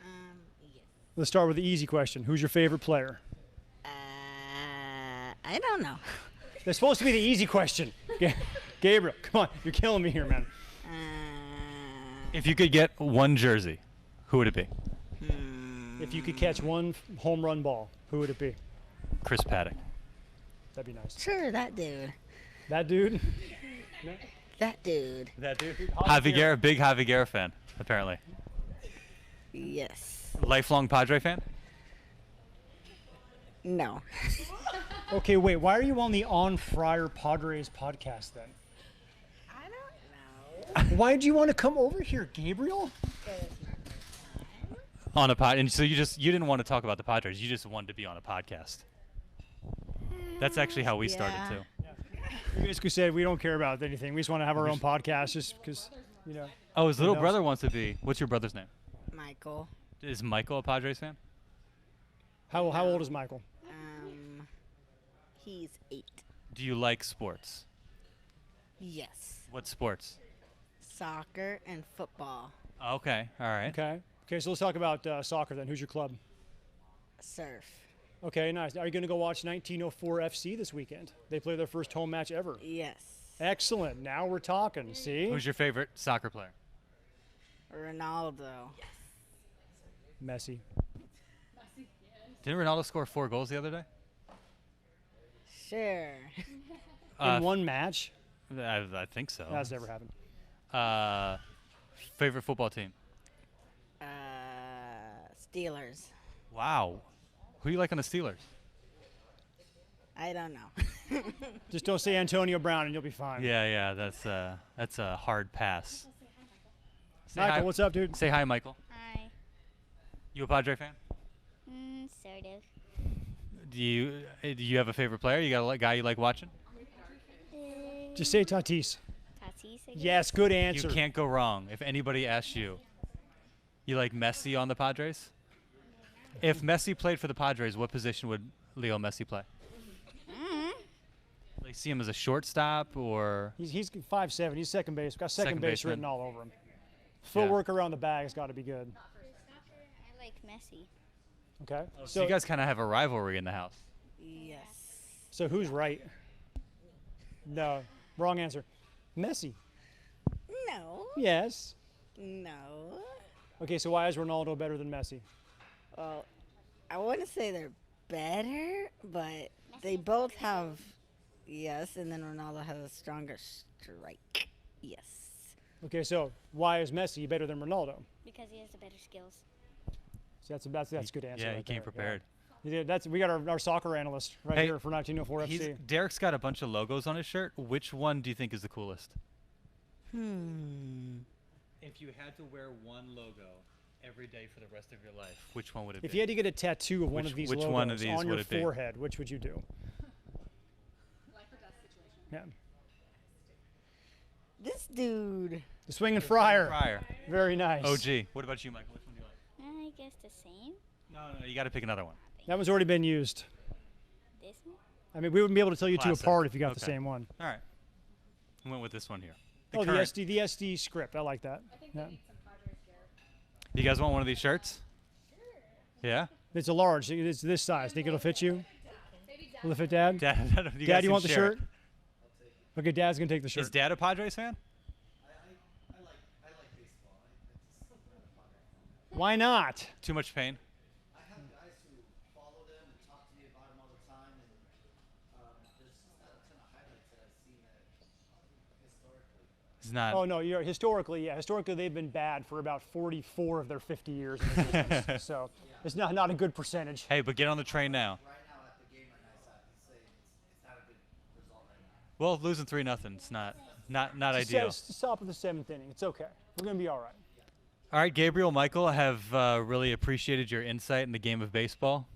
Yes. Let's start with the easy question. Who's your favorite player? I don't know. That's supposed to be the easy question. Gabriel, come on, you're killing me here, man. If you could get one jersey, who would it be? If you could catch one home run ball, who would it be? Chris Paddock. That'd be nice. Sure, that dude. That dude? That dude. That dude? Javier, big Javier fan, apparently. Yes. Lifelong Padre fan? No. Okay, wait, why are you on the On Friar Padres podcast then? I don't know. Why did you want to come over here, Gabriel? On a pod, and so you didn't want to talk about the Padres. You just wanted to be on a podcast. That's actually how we started Yeah. too. We basically said we don't care about anything. We just want to have our own podcast, just because, you know. Oh, his little knows? brother wants to be. What's your brother's name? Michael. Is Michael a Padres fan? How old is Michael? He's 8. Do you like sports? Yes. What sports? Soccer and football. Okay, all right. Okay, so let's talk about soccer then. Who's your club? Surf. Okay, nice. Are you going to go watch 1904 FC this weekend? They play their first home match ever. Yes. Excellent. Now we're talking. See? Who's your favorite soccer player? Ronaldo. Messi. Didn't Ronaldo score 4 goals the other day? Sure. In one match? I think so. That's never happened. Favorite football team? Steelers. Wow. Who do you like on the Steelers? I don't know. Just don't say Antonio Brown and you'll be fine. Yeah, that's a hard pass. Say Michael, hi. what's up, dude? Say hi, Michael. Hi. You a Padre fan? Sort of. Do you have a favorite player? You got a guy you like watching? Just say Tatis. Tatis, I guess. Yes, good answer. You can't go wrong. If anybody asks you, you like Messi on the Padres? If Messi played for the Padres, what position would Leo Messi play? Like, see him as a shortstop or? He's 5'7". He's second base. Got second Second base baseman. written all over him. Footwork around the bag has got to be good. I like Messi. Okay. So you guys kind of have a rivalry in the house. Yes. So who's right? No, wrong answer. Messi. No. Yes. No. Okay, so why is Ronaldo better than Messi? Well, I wouldn't say they're better, but they both have, Yes, and then Ronaldo has a stronger strike. Yes. Okay, so why is Messi better than Ronaldo? Because he has the better skills. So that's a good answer. Yeah, right he came there. prepared. Yeah, we got our soccer analyst right Hey, here for 1904 FC. Derek's got a bunch of logos on his shirt. Which one do you think is the coolest? If you had to wear one logo every day for the rest of your life, which one would it If be? you had to get a tattoo of one Which- of these which logos one of these on your would it be? forehead, which would you do? Yeah. This dude. The Swinging Friar. Friar. Very nice. OG. What about you, Michael? Which one do you like? I guess the same. No, you got to pick another one. That one's already been used. This one? I mean, we wouldn't be able to tell you two Classic. apart if you got the Okay. same one. All right. I went with this one here. The current- SD script. I like that. Yeah. You guys want one of these shirts? Yeah? It's a large. It's this size. Think it'll fit you? Will it fit Dad? Dad, you Dad, guys you can want the share shirt? it. Okay, Dad's gonna take the shirt. Is Dad a Padres fan? Why not? Too much pain? I have guys who follow them and talk to me about them all the time, and there's just not a ton of highlights that I've seen that historically. It's not. Oh no, you're historically, yeah. Historically, they've been bad for about 44 of their 50 years in the business. So it's not a good percentage. Hey, but get on the train now. Right now at the game right now, so I can say it's not a good result right now. Well, losing 3-0. It's not It's ideal. the top of the 7th inning. It's okay. We're gonna be all right. All right, Gabriel, Michael, I have really appreciated your insight in the game of baseball.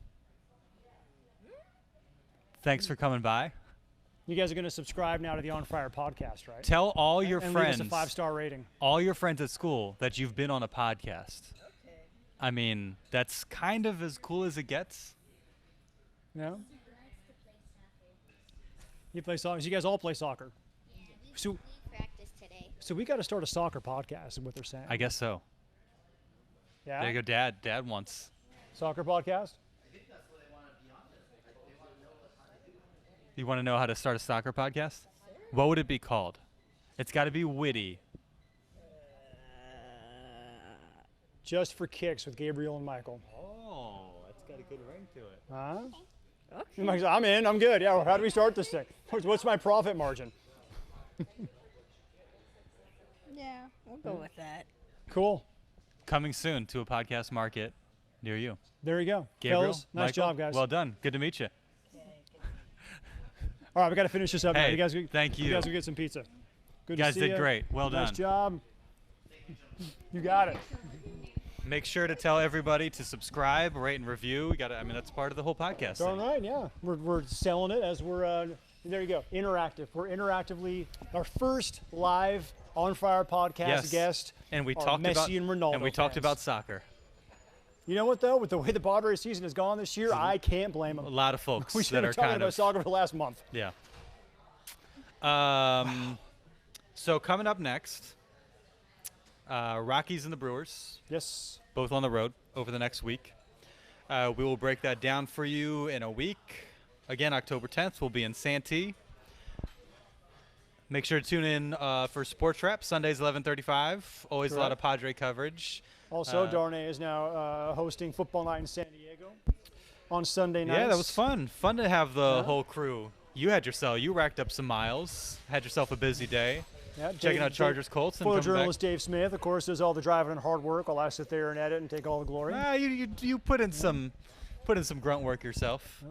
Thanks for coming by. You guys are gonna subscribe now to the On Friar podcast, right? Tell all your and friends, leave us a 5-star rating. all your friends at school, that you've been on a podcast. I mean, that's kind of as cool as it gets. No. You play soccer. You guys all play soccer. So, We practiced today. so we got to start a soccer podcast. Is what they're saying. I guess so. Yeah. There you go, Dad. Dad wants. Soccer podcast. You want to know how to start a soccer podcast? What would it be called? It's got to be witty. Just for Kicks with Gabriel and Michael. Oh, that's got a good ring to it. Huh? Okay. Mike's like, I'm in. I'm good. Yeah. How do we start this thing? What's my profit margin? Yeah, we'll go with that. Cool. Coming soon to a podcast market near you. There you go. Gabriel, Fellas, nice Michael, job, guys. Well done. Good to meet you. All right, we got to finish this up now. Hey, You guys, thank You you. guys go get some pizza. Good You to guys see did ya. great. Well Nice done. job. You got it. Make sure to tell everybody to subscribe, rate, and review. We got. I mean, that's part of the whole podcast. Darn thing. right, yeah. We're selling it as we're, there you go, interactive. We're interactively, our first live On Friar podcast Yes. guest. And we are talked Messi about and Ronaldo and we talked fans. about soccer. You know what, though? With the way the Padres season has gone this year, I can't blame A them. lot of folks We should that have are been talking kind about of soccer for the last month. yeah. So coming up next, Rockies and the Brewers, Yes. both on the road over the next week. We will break that down for you in a week. Again, October 10th, we'll be in Santee. Make sure to tune in for Sports Wrap, Sundays 11:35. Always a lot of Correct. Padre coverage. Also, Darnay is now hosting Football Night in San Diego on Sunday nights. Yeah, that was fun. Fun to have the Yeah. whole crew. You racked up some miles, had yourself a busy day. Yeah, Checking out Chargers Colts and coming back. Photojournalist Dave Smith, of course, does all the driving and hard work while I sit there and edit and take all the glory. You put in some grunt work yourself.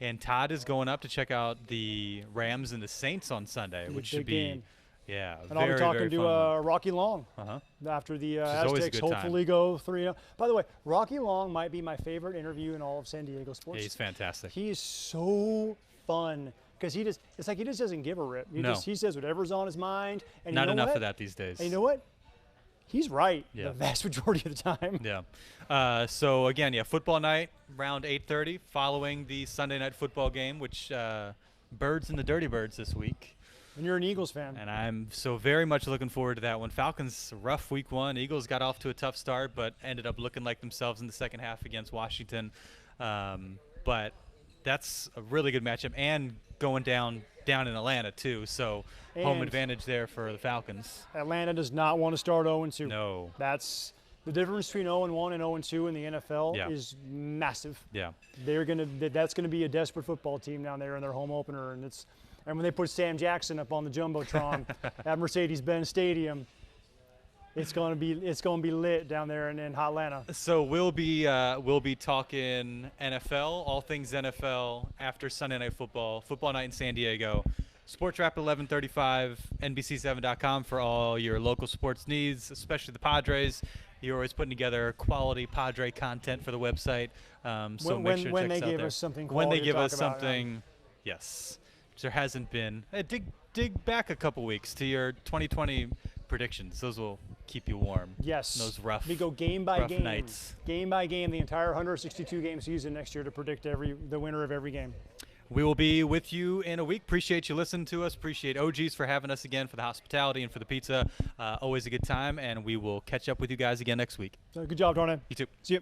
And Todd is going up to check out the Rams and the Saints on Sunday, which should Big be game. yeah, And I'll be talking to Rocky Long uh-huh. after the is always a Aztecs good time. hopefully go 3-0. By the way, Rocky Long might be my favorite interview in all of San Diego Yeah, sports. he's fantastic. He is so fun because it's like he just doesn't give a rip. He says whatever's on his mind. And Not you know enough what? of that these days. And you know what? He's right Yeah. the vast majority of the time. Yeah. So again, football night around 8:30, following the Sunday night football game, which Birds and the Dirty Birds this week. And you're an Eagles fan. And I'm so very much looking forward to that one. Falcons, rough week one. Eagles got off to a tough start, but ended up looking like themselves in the second half against Washington. But that's a really good matchup, and going down in Atlanta too. So home And- advantage there for the Falcons. Atlanta does not want to start 0-2. No. That's The difference between 0-1 and 0-2 in the NFL Yeah. is massive. Yeah. That's gonna be a desperate football team down there in their home opener, and when they put Sam Jackson up on the jumbotron at Mercedes-Benz Stadium, it's gonna be lit down there in Hotlanta. So we'll be talking NFL, all things NFL after Sunday Night Football, football night in San Diego. Sports Wrap 11:35, NBC7.com for all your local sports needs, especially the Padres. You're always putting together quality Padre content for the website. So make sure to when check they out give there. us something When they quality to give talk us about, something, yes. There hasn't been. Dig back a couple weeks to your 2020 predictions. Those will keep you warm. Yes. Those rough. We go game by rough game, nights. game by game, the entire 162 game season next year to predict the winner of every game. We will be with you in a week. Appreciate you listening to us. Appreciate OGs for having us again, for the hospitality and for the pizza. Always a good time, and we will catch up with you guys again next week. So good job, Darnay. You too. See you.